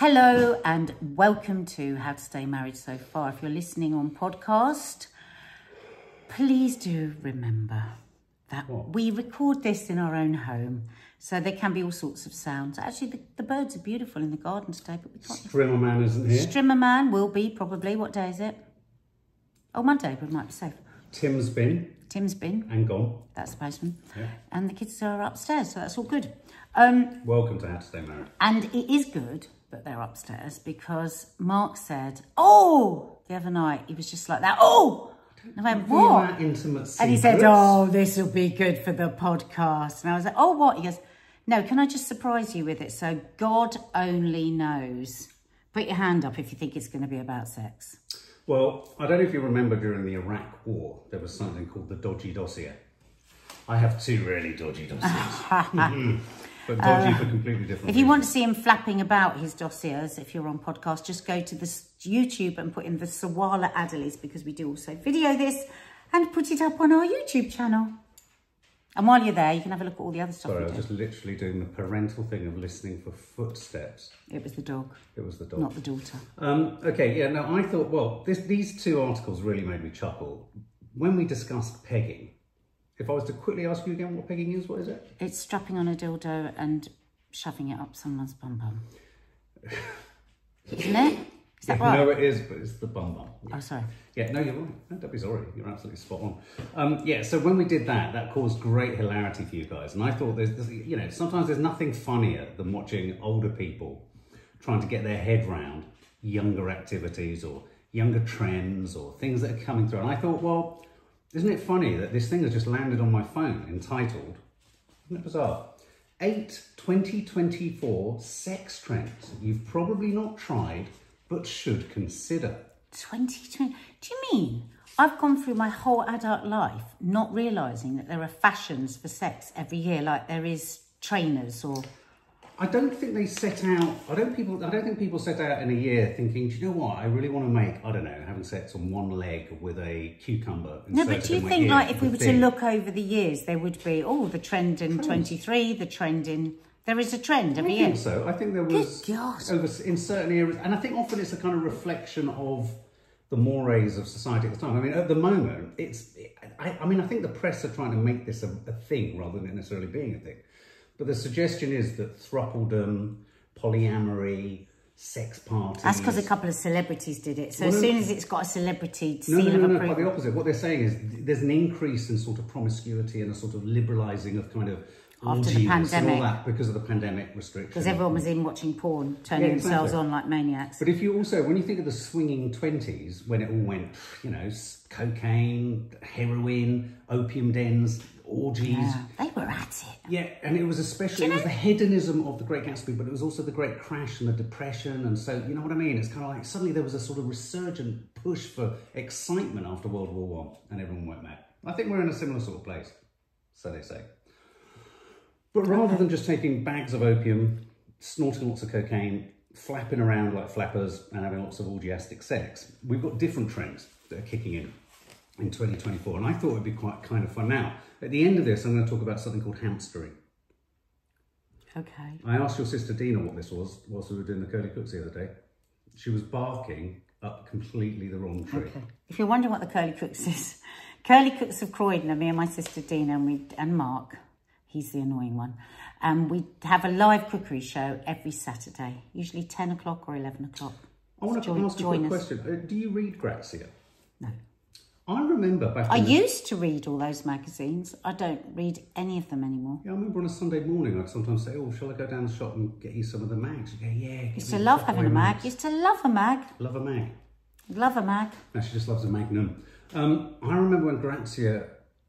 Hello and welcome to How to Stay Married So Far. If you're listening on podcast, please do remember that we record this in our own home, so there can be all sorts of sounds. Actually, the birds are beautiful in the garden today, but we can't... Strimmer Man isn't here. Strimmer Man will be, probably. What day is it? Oh, Monday, we might be safe. Tim's been. Tim's been. And gone. That's the postman. Yeah. And the kids are upstairs, so that's all good. Welcome to How to Stay Married. And it is good that they're upstairs, because Mark said, oh, the other night, he was just like that, oh! And I went, what? And he said, oh, this will be good for the podcast. And I was like, oh, what? He goes, no, can I just surprise you with it? So God only knows. Put your hand up if you think it's going to be about sex. Well, I don't know if you remember during the Iraq War, there was something called the dodgy dossier. I have two really dodgy dossiers. But dodgy for completely different If you want to see him flapping about his dossiers, if you're on podcast, just go to the YouTube and put in the Sawalha-Adderleys, because we do also video this and put it up on our YouTube channel. And while you're there, you can have a look at all the other stuff. Sorry, I was just literally doing the parental thing of listening for footsteps. It was the dog. It was the dog. Not the daughter. Okay, yeah, no, I thought, well, these two articles really made me chuckle. When we discussed pegging, if I was to quickly ask you again what pegging is, what is it? It's strapping on a dildo and shoving it up someone's bum. Isn't it? Is that right? No, it is, but it's the bum. Yeah. Oh, sorry. Yeah, no, you're right. No, don't be sorry. You're absolutely spot on. Yeah, so when we did that caused great hilarity for you guys. And I thought, sometimes there's nothing funnier than watching older people trying to get their head round younger activities or younger trends or things that are coming through. And I thought, well, isn't it funny that this thing has just landed on my phone entitled, isn't it bizarre, 8 2024 sex trends you've probably not tried but should consider. 2020? Do you mean I've gone through my whole adult life not realising that there are fashions for sex every year, like there is trainers or... I don't think they set out, I don't think people set out in a year thinking, do you know what, I really want to make, I don't know, having sex on one leg with a cucumber. No, but do you think, like, if we were to look over the years, there would be, the trend in 23, the trend in... There is a trend every year. I think so. I think there was in certain areas, and I think often it's a kind of reflection of the mores of society at the time. I mean, at the moment, I think the press are trying to make this a thing rather than it necessarily being a thing. But the suggestion is that thruppledom, polyamory, sex parties... That's because a couple of celebrities did it. So as soon as it's got a celebrity seal of approval... No, quite the opposite. What they're saying is there's an increase in sort of promiscuity and a sort of liberalising of kind of... After the pandemic. And all that because of the pandemic restrictions. Because everyone was in watching porn, turning themselves on like maniacs. But if you also, when you think of the swinging 20s, when it all went, cocaine, heroin, opium dens, orgies. Yeah, they were at it. Yeah, and it was especially, it was the hedonism of the Great Gatsby, but it was also the Great Crash and the Depression. And so, you know what I mean? It's kind of like suddenly there was a sort of resurgent push for excitement after World War I, and everyone went mad. I think we're in a similar sort of place, so they say. But rather than just taking bags of opium, snorting lots of cocaine, flapping around like flappers and having lots of orgiastic sex, we've got different trends that are kicking in 2024. And I thought it'd be quite kind of fun. Now, at the end of this, I'm going to talk about something called hamstering. Okay. I asked your sister Dina what this was whilst we were doing the curly cooks the other day. She was barking up completely the wrong tree. Okay. If you're wondering what the curly cooks is, curly cooks of Croydon are me and my sister Dina and Mark. He's the annoying one. We have a live cookery show every Saturday, usually 10 o'clock or 11 o'clock. I want to ask you a quick question. Do you read Grazia? No. I remember back I used to read all those magazines. I don't read any of them anymore. Yeah, I remember on a Sunday morning, I'd sometimes say, oh, shall I go down the shop and get you some of the mags? You go, yeah. Used to love having a mag. Used to love a mag. Love a mag. Love a mag. No, she just loves a magnum. I remember when Grazia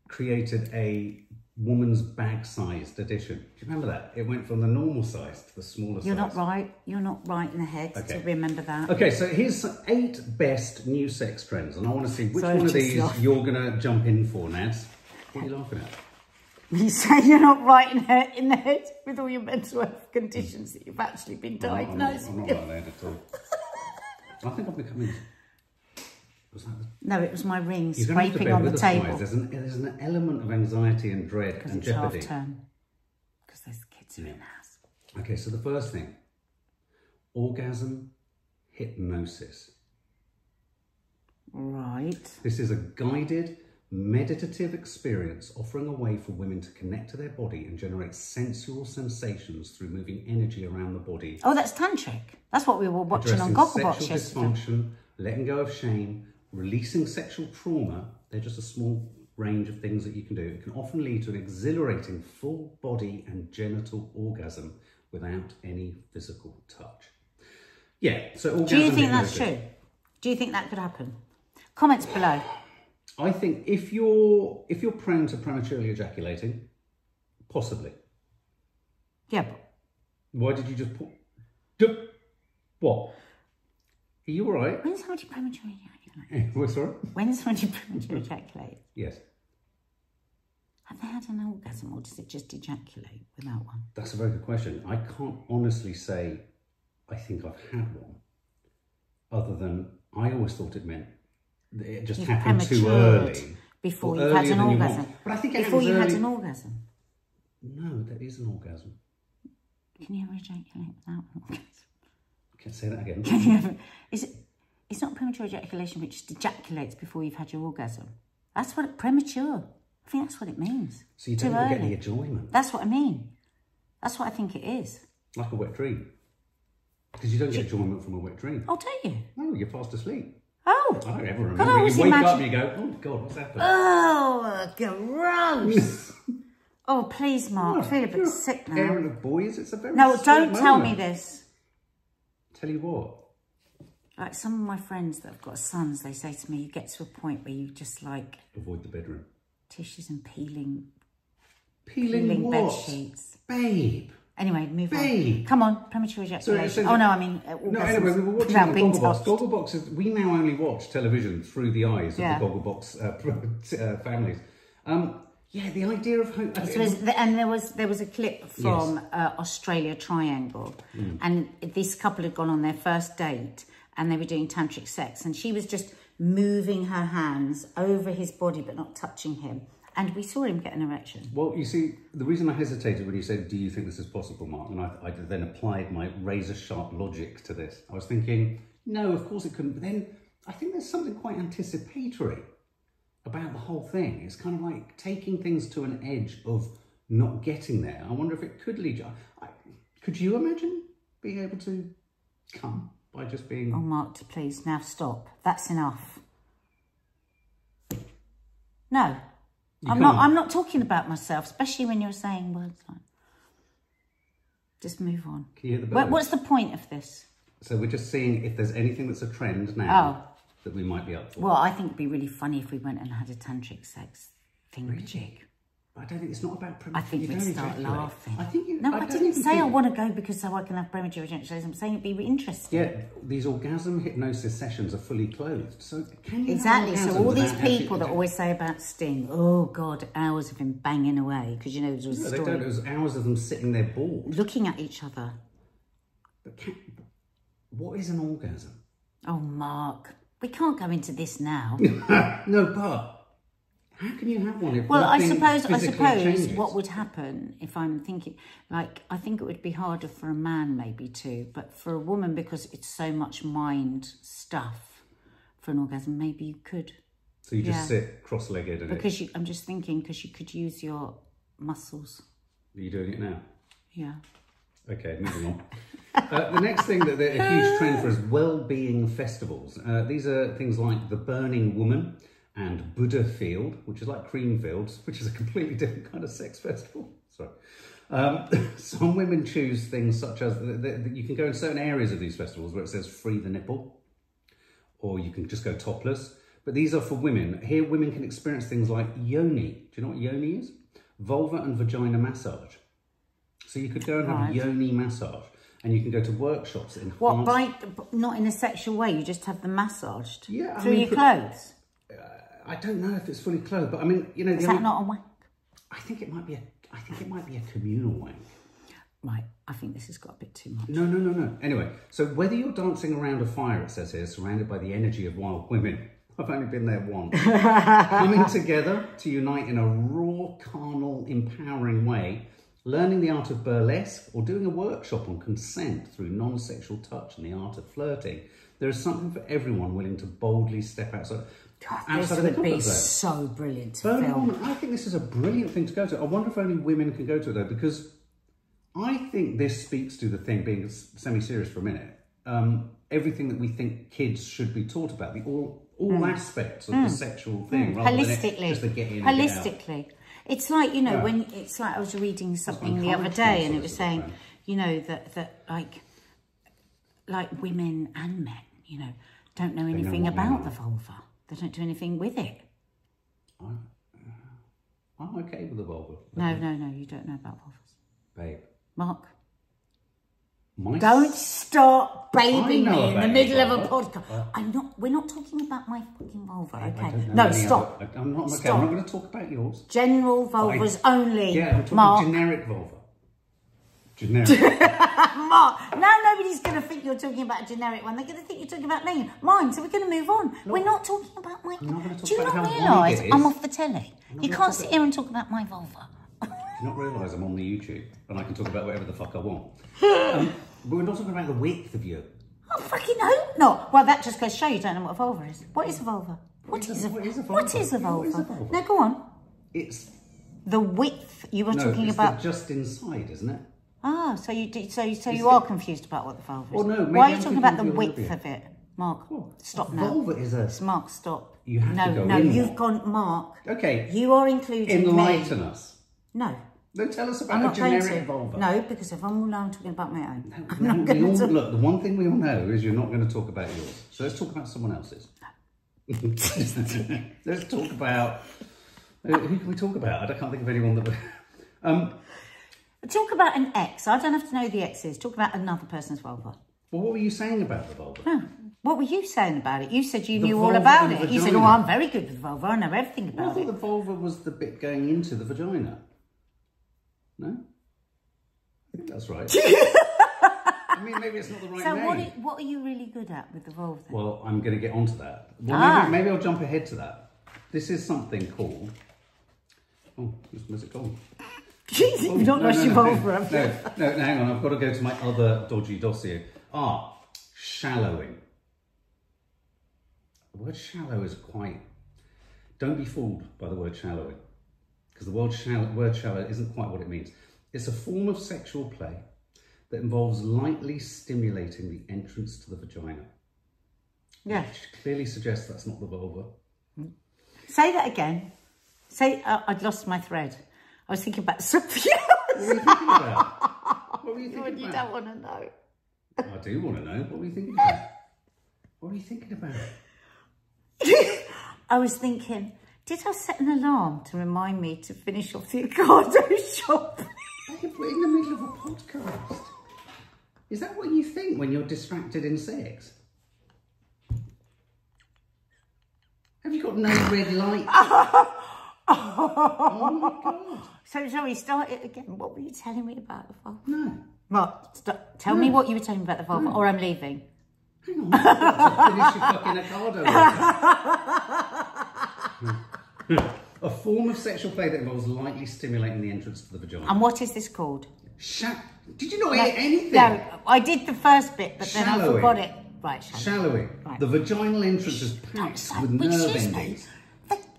created a woman's bag-sized edition. Do you remember that? It went from the normal size to the smaller size. You're not right. You're not right in the head to remember that. Okay, so here's 8 best new sex trends, and I want to see which one of these you're going to jump in for, Nads. What are you laughing at? You say you're not right in the head with all your mental health conditions that you've actually been diagnosed. I'm not right in the head at all. I think I'm becoming... No, it was my ring scraping on the table. There's an element of anxiety and dread and jeopardy. Half term. Because there's kids in the house. Okay, so the first thing, orgasm hypnosis. Right. This is a guided, meditative experience offering a way for women to connect to their body and generate sensual sensations through moving energy around the body. Oh, that's tantric. That's what we were watching on Gogglebox sexual dysfunction, letting go of shame, releasing sexual trauma. They're just a small range of things that you can do. It can often lead to an exhilarating full body and genital orgasm without any physical touch. Yeah, so orgasm. Do you think that's true? Do you think that could happen? Comments below. I think if you're prone to prematurely ejaculating, possibly. Yeah, but why did you just put? What? Are you all right? When's somebody prematurely ejaculate? What's sorry? When's somebody prematurely ejaculate? Yes. Have they had an orgasm, or does it just ejaculate without one? That's a very good question. I can't honestly say I think I've had one, other than I always thought it meant that it just happened too early. Before you've had an orgasm. But I think before you had an orgasm. No, that is an orgasm. Can you ever ejaculate without an orgasm? Can I say that again? Can you ever? It's not premature ejaculation, which just ejaculates before you've had your orgasm. That's what premature. I think that's what it means. So you don't even get the enjoyment. That's what I mean. That's what I think it is. Like a wet dream. Because you don't get enjoyment from a wet dream. Oh, do you? No, you're fast asleep. Oh. I don't ever remember. You wake up and you go, oh God, what's happened? Oh, gross. Oh, please, Mark. I feel a bit sick now. Parent of boys, it's a very No, don't moment. tell me this. Tell you what. Like some of my friends that have got sons, they say to me, you get to a point where you just like... Avoid the bedroom. Tissues and peeling what? bed sheets. Babe. Anyway, move on. Come on, premature ejaculation. So, oh, no, I mean... no, anyway, we were watching on Gogglebox. Gogglebox is... We now only watch television through the eyes of the Gogglebox families. Yeah, the idea of home... And there was a clip from Australia Triangle, and this couple had gone on their first date, and they were doing tantric sex, and she was just moving her hands over his body but not touching him, and we saw him get an erection. Well, you see, the reason I hesitated when you said, do you think this is possible, Mark? And I then applied my razor-sharp logic to this. I was thinking, no, of course it couldn't. But then I think there's something quite anticipatory about the whole thing. It's kind of like taking things to an edge of not getting there. I wonder if it could lead you... could you imagine being able to come by just being... Oh, Mark, please, now stop. That's enough. No. I'm not talking about myself, especially when you're saying words like... Just move on. Can you hear the bells? What's the point of this? So we're just seeing if there's anything that's a trend now that we might be up for. Well, I think it'd be really funny if we went and had a tantric sex thing-jig. I don't think it's not about premature. I think we'd start laughing. I didn't say I want to go because so I can have premature ejaculation. I'm saying it'd be interesting. Yeah, these orgasm hypnosis sessions are fully clothed. So can you exactly? So all these people that always say about Sting, oh God, hours of him banging away, because you know there was a story. They don't. It was hours of them sitting there bored, looking at each other. But what is an orgasm? Oh, Mark, we can't go into this now. No, but. How can you have one if well, I suppose changes? What would happen if I'm thinking, like, I think it would be harder for a man maybe too, but for a woman, because it's so much mind stuff for an orgasm, maybe you could. So you just sit cross-legged and because I'm just thinking, because you could use your muscles. Are you doing it now? Yeah. Okay, moving on. The next thing that a huge trend for is well-being festivals. These are things like the Burning Woman and Buddha Field, which is like Creamfields, which is a completely different kind of sex festival. Sorry. Some women choose things such as, you can go in certain areas of these festivals where it says free the nipple, or you can just go topless. But these are for women. Here, women can experience things like yoni. Do you know what yoni is? Vulva and vagina massage. So you could go and have a yoni massage, and you can go to workshops in not in a sexual way, you just have them massaged through your clothes? I don't know if it's fully clothed, but I mean, you know, is that not a wank? I think it might be a communal wank. Right, I think this has got a bit too much. No. Anyway, so whether you're dancing around a fire, it says here, surrounded by the energy of wild women. I've only been there once. Coming together to unite in a raw, carnal, empowering way, learning the art of burlesque, or doing a workshop on consent through non-sexual touch and the art of flirting, there is something for everyone willing to boldly step outside. This would be so brilliant to film. I think this is a brilliant thing to go to. I wonder if only women can go to it though, because I think this speaks to the thing, being semi-serious for a minute, everything that we think kids should be taught about, all aspects of the sexual thing, rather holistically. than just the get in Holistically. And get out. It's like, you know, when it's like I was reading something the other day and it was saying, you know, that like women and men, you know, don't know anything about the vulva. They don't do anything with it. I'm okay with the vulva. No, you don't know about vulvas. Babe. Mark. Don't start babying me in the middle of a podcast. We're not talking about my fucking vulva, okay? No, stop. I'm not going to talk about yours. General vulvas only. Yeah, I'm talking Mark. Generic vulva. Generic. Mark, now nobody's going to think you're talking about a generic one. They're going to think you're talking about mine, so we're going to move on. We're not talking about my... Do you not realise I'm off the telly? You can't sit here and talk about my vulva. Do you not realise I'm on the YouTube and I can talk about whatever the fuck I want? But we're not talking about the width of you. I fucking hope not. Well, that just goes to show you don't know what a vulva is. What is a vulva? What is a vulva? Now, go on. It's... The width you were talking about... No, just inside, isn't it? Ah, so you are confused about what the vulva is. Well, no, why are you talking about the width of it? Mark, stop now. Vulva is a... Mark, stop. You have to go No, in you've there. gone... Mark. Okay. You are including Enlighten us. No. Don't tell us about a generic vulva. No, because if I'm talking about my own. Look, the one thing we all know is you're not going to talk about yours. So let's talk about someone else's. Let's talk about... Who can we talk about? I can't think of anyone that would... Talk about an ex. I don't have to know who the ex is. Talk about another person's vulva. Well, what were you saying about the vulva? Oh, what were you saying about it? You said you knew all about it. You said, oh, I'm very good with the vulva. I know everything about it. I thought the vulva was the bit going into the vagina. No? I think that's right. I mean, maybe it's not the right name. So what are you really good at with the vulva? Well, I'm going to get onto that. Well, maybe I'll jump ahead to that. This is something called... Oh, where's it gone? Jesus, you've not lost your vulva, have you? No, hang on. I've got to go to my other dodgy dossier. Shallowing. The word shallow is quite... Don't be fooled by the word shallowing, because the word shallow isn't quite what it means. It's a form of sexual play that involves lightly stimulating the entrance to the vagina. Yeah. Which clearly suggests that's not the vulva. Say that again. Say, I'd lost my thread. I was thinking about something else. What were you thinking about? What were you thinking about? You don't want to know. I do want to know. What were you thinking about? What were you thinking about? I was thinking, did I set an alarm to remind me to finish off the Ocado shop? We're in the middle of a podcast. Is that what you think when you're distracted in sex? Have you got no red light? Oh my God. So shall we start it again? What were you telling me about the vulva? No. Mark, stop. Tell me what you were telling me about the vulva, or I'm leaving. Hang on. I've got to finish your fucking Ocado. A form of sexual play that involves lightly stimulating the entrance to the vagina. And what is this called? Did you not hear anything? No, I did the first bit, but then I forgot it. Right, shallowing. Right. The vaginal entrance is packed with nerve endings.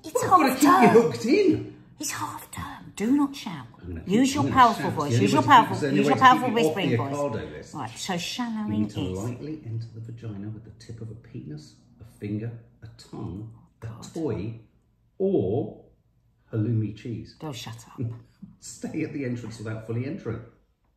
It's half term. I've got to keep you hooked in. It's half term. Do not shout. Use your powerful voice. Use your powerful whispering voice. Right, so shallowing is... You need to lightly enter the vagina with the tip of a penis, a finger, a tongue, a toy, or halloumi cheese. Go shut up. Stay at the entrance without fully entering.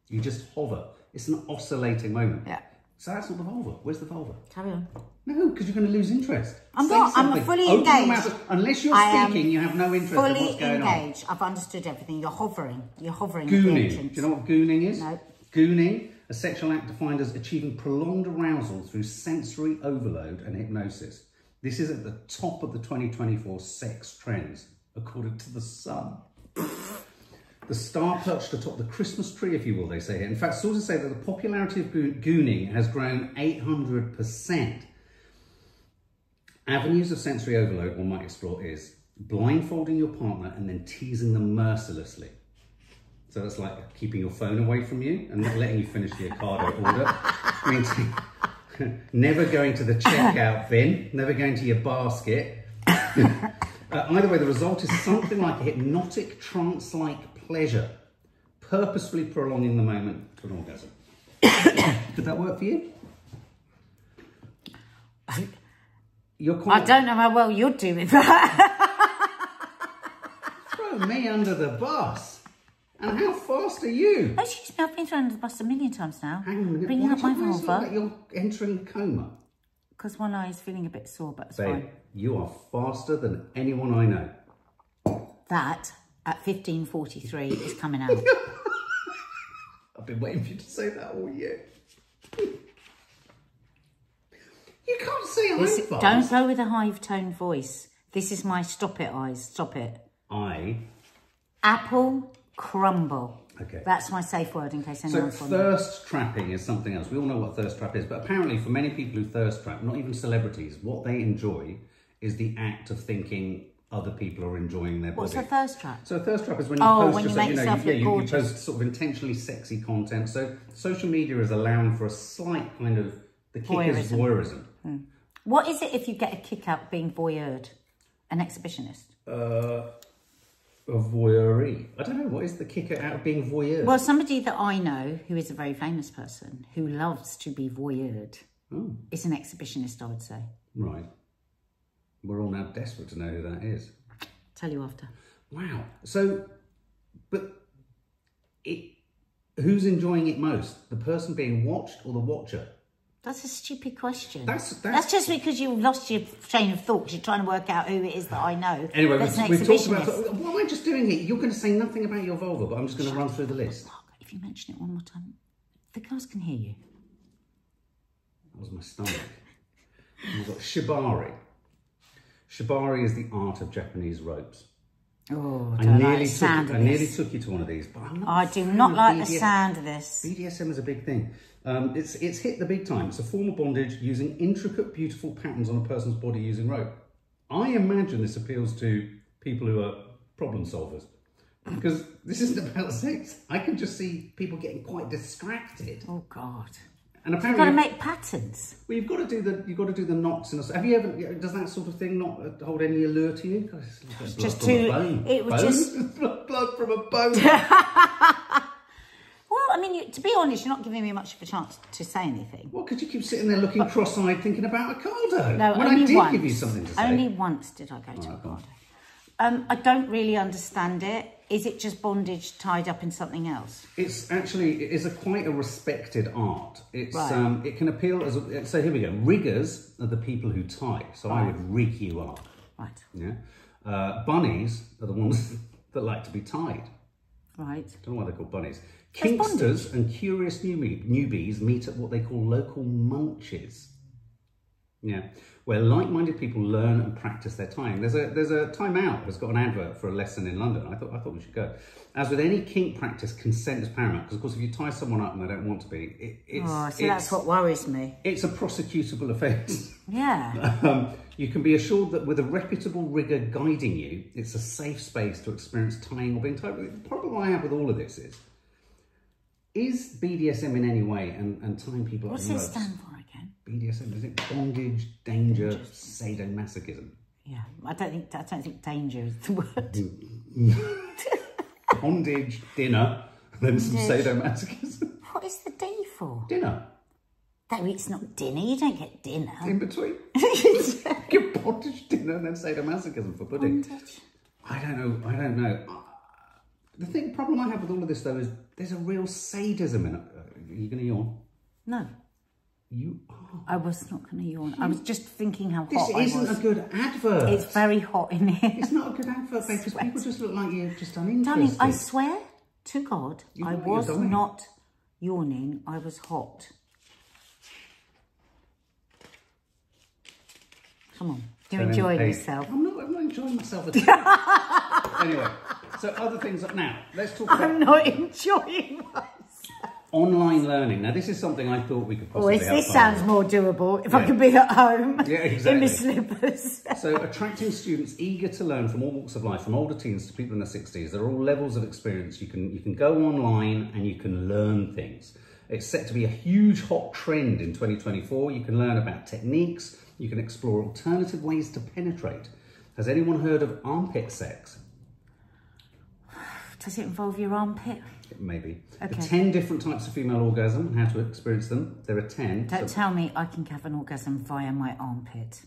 You just hover. It's an oscillating moment. Yeah. So that's not the vulva. Where's the vulva? Carry on. No, because you're going to lose interest. I'm not. I'm fully engaged. Unless you're speaking, you have no interest in what's going on. Fully engaged. I've understood everything. You're hovering. You're hovering. Gooning. Do you know what gooning is? No. Gooning, a sexual act defined as achieving prolonged arousal through sensory overload and hypnosis. This is at the top of the 2024 sex trends, according to The Sun. The star perched atop the Christmas tree, if you will, they say here. In fact, sources say that the popularity of gooning has grown 800%. Avenues of sensory overload one might explore is blindfolding your partner and then teasing them mercilessly. So it's like keeping your phone away from you and not letting you finish the Ocado order. Never going to the checkout bin, never going to your basket. Either way, the result is something like a hypnotic, trance-like pleasure, purposefully prolonging the moment to an orgasm. Did that work for you? I don't know how well you're doing that. Throw me under the bus. And how fast are you? Oh, excuse me, I've been thrown under the bus a million times now. Hang on a minute. Bringing up my Why does it look vulva. like you're entering a coma? Because one eye is feeling a bit sore, but it's Babe, fine. you are faster than anyone I know. That, at 15:43, is coming out. I've been waiting for you to say that all year. You can't say I'm fast. Don't go with a high-toned voice. This is my stop it eyes. Stop it. Apple crumble. Okay. That's my safe word in case anyone's So wondering. thirst trapping is something else. We all know what thirst trap is, but apparently for many people who thirst trap, not even celebrities, what they enjoy is the act of thinking other people are enjoying their body. What's a thirst trap? So a thirst trap is when you post when you yourself, make yourself look you gorgeous. post sort of intentionally sexy content. So social media is allowing for a slight kind of, the kick is voyeurism. What is it if you get a kick out being voyeured? An exhibitionist? A voyeurie. I don't know, what is the kicker out of being voyeured? Well, somebody that I know who is a very famous person who loves to be voyeured is an exhibitionist, I would say. Right. We're all now desperate to know who that is. Tell you after. Wow. So, but who's enjoying it most? The person being watched or the watcher? That's a stupid question. That's just because you've lost your train of thought. You're trying to work out who it is that I know. Anyway, that's an we've talked exhibitionist. about... What am I just doing here? You're going to say nothing about your vulva, but I'm just going to run through the list. Mark, if you mention it one more time, the girls can hear you. That was my stomach. We've got shibari. Shibari is the art of Japanese ropes. Oh, I nearly took you to one of these, but I'm not. I do not like the sound of this. BDSM is a big thing. It's hit the big time. It's a form of bondage using intricate, beautiful patterns on a person's body using rope. I imagine this appeals to people who are problem solvers, because this isn't about sex. I can just see people getting quite distracted. Oh God! And apparently, you've got to make patterns. Well, you've got to do the knots and have you ever? Does that sort of thing not hold any allure to you? God, it's Just too. It was just blood from a bone. Well, I mean, to be honest, you're not giving me much of a chance to say anything. Well, because you keep sitting there looking cross-eyed, thinking about Ocado. No, when only I did once. give you something to say. Only once did I go to Ocado. I don't really understand it. Is it just bondage tied up in something else? It's actually, it is quite a respected art. It's right. It can appeal as so here we go. Riggers are the people who tie. So I would rig you up. Right. Yeah. Bunnies are the ones that like to be tied. Right. I don't know why they're called bunnies. Kinksters and curious newbies meet at what they call local munches. Yeah, where like-minded people learn and practice their tying. There's a Time Out has got an advert for a lesson in London. I thought we should go. As with any kink practice, consent is paramount. Because of course, if you tie someone up and they don't want to be, that's what worries me. It's a prosecutable offence. Yeah. You can be assured that with a reputable rigger guiding you, it's a safe space to experience tying or being tied. The problem I have with all of this is BDSM in any way and tying people up. What's it stand for again? BDSM, is it bondage, danger, sadomasochism? Yeah, I don't think danger is the word. Bondage, dinner, then some sadomasochism. What is the D for? Dinner. No, it's not dinner. You don't get dinner. In between. Give bondage, dinner, and then sadomasochism for pudding. Bondage. I don't know. The problem I have with all of this though is there's a real sadism in it. Are you going to yawn? No. You are. I was not going to yawn. I was just thinking how hot I was. This isn't a good advert. It's very hot in here. It's not a good advert, babe, because people just look like you're just uninterested. Darling, I swear to God, I was not yawning. I was hot. Come on, you're enjoying yourself. I'm not enjoying myself at all. Anyway, so other things now. Let's talk about... I'm not enjoying myself. Online learning. Now, this is something I thought we could possibly this sounds more doable if I could be at home in my slippers. So, attracting students eager to learn from all walks of life, from older teens to people in their 60s. There are all levels of experience. You can go online and you can learn things. It's set to be a huge hot trend in 2024. You can learn about techniques. You can explore alternative ways to penetrate. Has anyone heard of armpit sex? Does it involve your armpit? Maybe. Okay. The 10 different types of female orgasm and how to experience them. There are 10. Don't tell me I can have an orgasm via my armpit.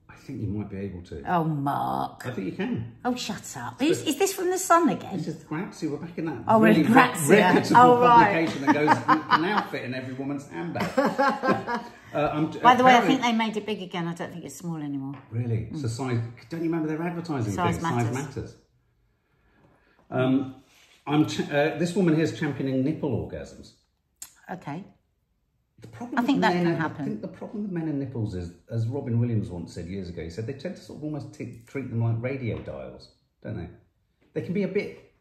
I think you might be able to. Oh, Mark. I think you can. Oh, shut up. Is this from The Sun again? This is Grazia. We're back in that really reputable publication that goes can now fit in every woman's handbag. By the way, I think they made it big again. I don't think it's small anymore. Really? So size, don't you remember their advertising size thing? matters. Size matters. This woman here is championing nipple orgasms. Okay. The problem I think with that men, can happen. I think the problem with men and nipples is, as Robin Williams once said years ago, he said they tend to sort of almost treat them like radio dials, don't they? They can be a bit,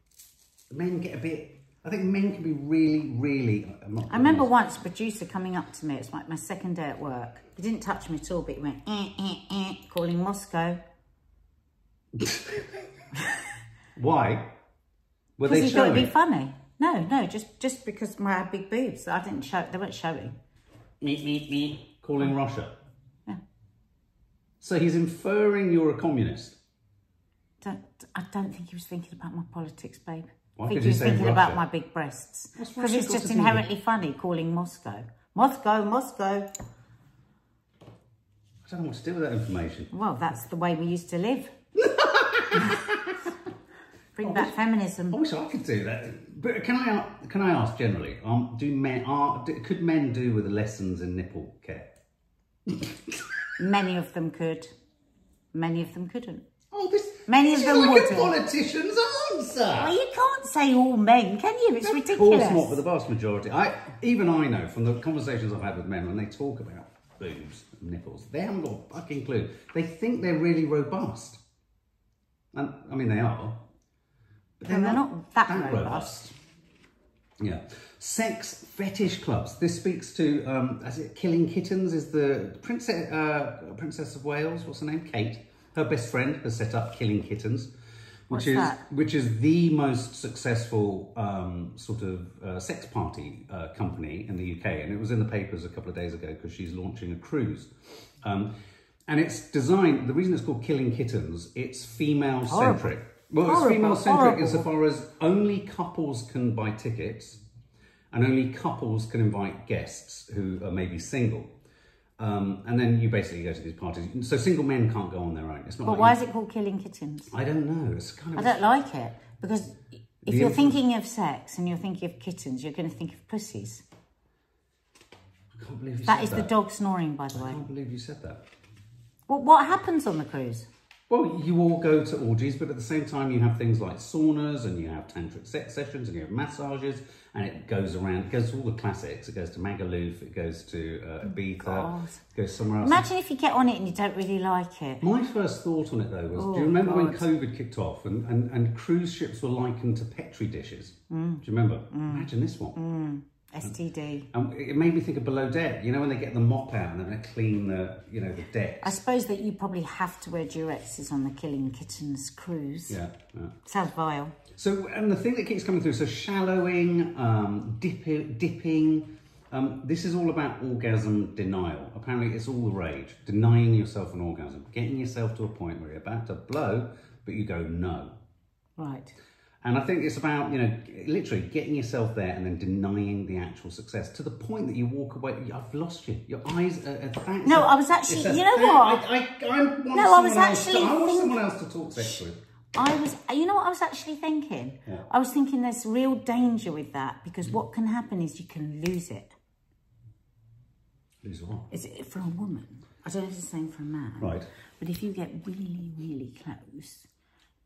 men get a bit, I think men can be really, really... I remember once a producer coming up to me, it's like my second day at work. He didn't touch me at all, but he went, calling Moscow. Why? Were they they thought showing? it'd be funny. No, just because I had big boobs. I didn't show, they weren't showing. Calling Russia. Yeah. So he's inferring you're a communist. I don't think he was thinking about my politics, babe. Why I think could he you was say thinking Russia? about my big breasts. What's Because Russia it's got just to do with inherently funny calling Moscow. Moscow. I don't know what to do with that information. Well, that's the way we used to live. Bring back feminism. I wish I could do that. But can I ask generally? Could men do with lessons in nipple care? Many of them could. Many of them couldn't. Oh, Many of them wouldn't. a politician's answer. Well, you can't say all men, can you? It's ridiculous. Of course not, for the vast majority. Even I know from the conversations I've had with men when they talk about boobs and nipples, they haven't got a fucking clue. They think they're really robust. And I mean, they are. But they're not that robust. Yeah. Sex fetish clubs. This speaks to, Killing Kittens is the Princess of Wales, what's her name? Kate. Her best friend has set up Killing Kittens, which is the most successful sex party company in the UK. And it was in the papers a couple of days ago because she's launching a cruise. And it's designed, the reason it's called Killing Kittens, it's female-centric. Well, it's female-centric insofar as only couples can buy tickets and only couples can invite guests who are maybe single. And then you basically go to these parties. So single men can't go on their own. It's not. But why is it called Killing Kittens? I don't know. It's kind of. I don't like it because if you're thinking of sex and you're thinking of kittens, you're going to think of pussies. I can't believe you said that. That is the dog snoring, by the way. I can't believe you said that. Well, what happens on the cruise? Well, you all go to orgies, but at the same time you have things like saunas and you have tantric sex sessions and you have massages, and it goes around, it goes to all the classics. It goes to Magaluf, it goes to Ibiza, it goes somewhere else. Imagine if you get on it and you don't really like it. My first thought on it though was, do you remember when COVID kicked off and cruise ships were likened to Petri dishes? Do you remember? Imagine this one. STD. It made me think of Below Deck. You know when they get the mop out and then they clean the deck. I suppose that you probably have to wear Durexes on the Killing Kittens cruise. Yeah. Sounds vile. So, and the thing that keeps coming through, so shallowing, dipping, this is all about orgasm denial. Apparently it's all the rage. Denying yourself an orgasm. Getting yourself to a point where you're about to blow, but you go no. Right. And I think it's about, literally getting yourself there and then denying the actual success to the point that you walk away. I've lost you. Your eyes are back. No, I was actually, you know what? I want someone else to talk sex with. You know what I was actually thinking? Yeah. I was thinking there's real danger with that because what can happen is you can lose it. Lose what? Is it for a woman? I don't know if it's the same for a man. Right. But if you get really, really close,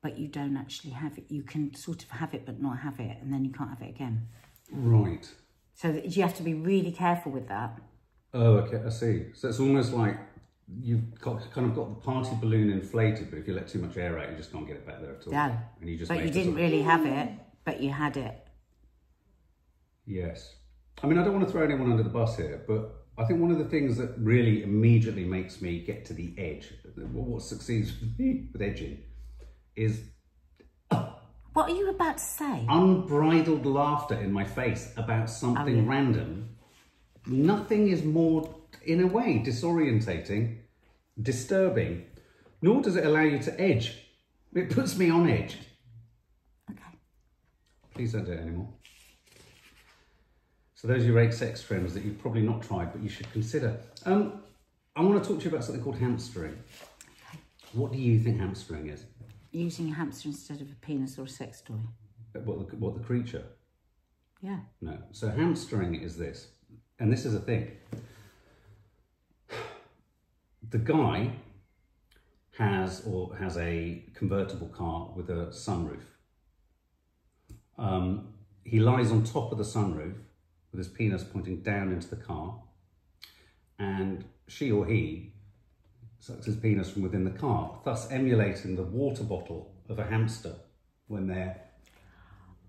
but you don't actually have it, you can sort of have it but not have it, and then you can't have it again. Right. So you have to be really careful with that. Oh, okay, I see. So it's almost like you've got the party balloon inflated, but if you let too much air out, you just can't get it back there at all. Yeah. And you just but you didn't really have it, but you had it. Yes. I mean, I don't want to throw anyone under the bus here, but I think one of the things that really immediately makes me get to the edge, what succeeds with edging, is... What are you about to say? Unbridled laughter in my face about something random. Nothing is more, in a way, disorientating, disturbing, nor does it allow you to edge. It puts me on edge. Okay. Please don't do it anymore. So those are your 8 sex trends that you've probably not tried, but you should consider. I want to talk to you about something called hamstering. Okay. What do you think hamstering is? Using a hamster instead of a penis or a sex toy. What, the creature? Yeah. No. So hamstering is this, and this is a thing. The guy has a convertible car with a sunroof. He lies on top of the sunroof with his penis pointing down into the car, and she or he sucks his penis from within the car, thus emulating the water bottle of a hamster when they're...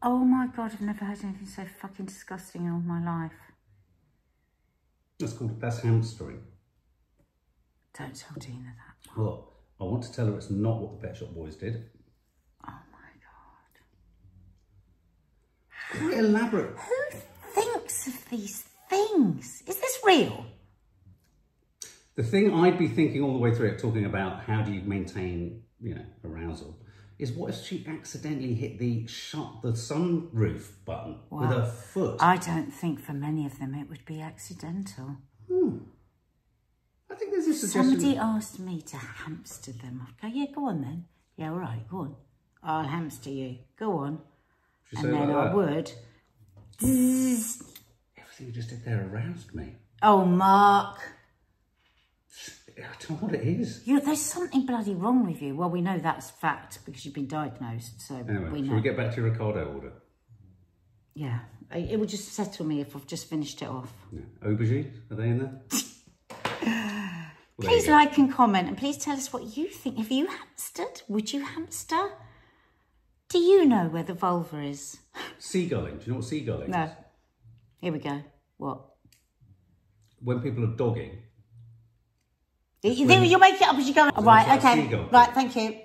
Oh my God, I've never heard anything so fucking disgusting in all my life. That's hamstering. Don't tell Dina that. Well, I want to tell her it's not what the Pet Shop Boys did. Oh my God. Quite elaborate. Who thinks of these things? Is this real? The thing I'd be thinking all the way through it, talking about how do you maintain, arousal, is what if she accidentally hit the sunroof button with her foot? I don't think for many of them it would be accidental. I think there's a suggestion. Somebody asked me to hamster them. Okay, yeah, go on then. Yeah, all right, go on. I'll hamster you. Go on. And then I would. Everything you just did there aroused me. Oh, Mark. I don't know what it is. There's something bloody wrong with you. Well, we know that's fact because you've been diagnosed. So anyway, we know. Shall we get back to your Ricardo order? Yeah, it would just settle me if I've just finished it off. Yeah. Aubergine, are they in there? Please like and comment, and please tell us what you think. Have you hamstered? Would you hamster? Do you know where the vulva is? Seagulling. Do you know what seagulling is? No. Here we go. What? When people are dogging. You'll make it up as you go. Right, okay. Right, thank you.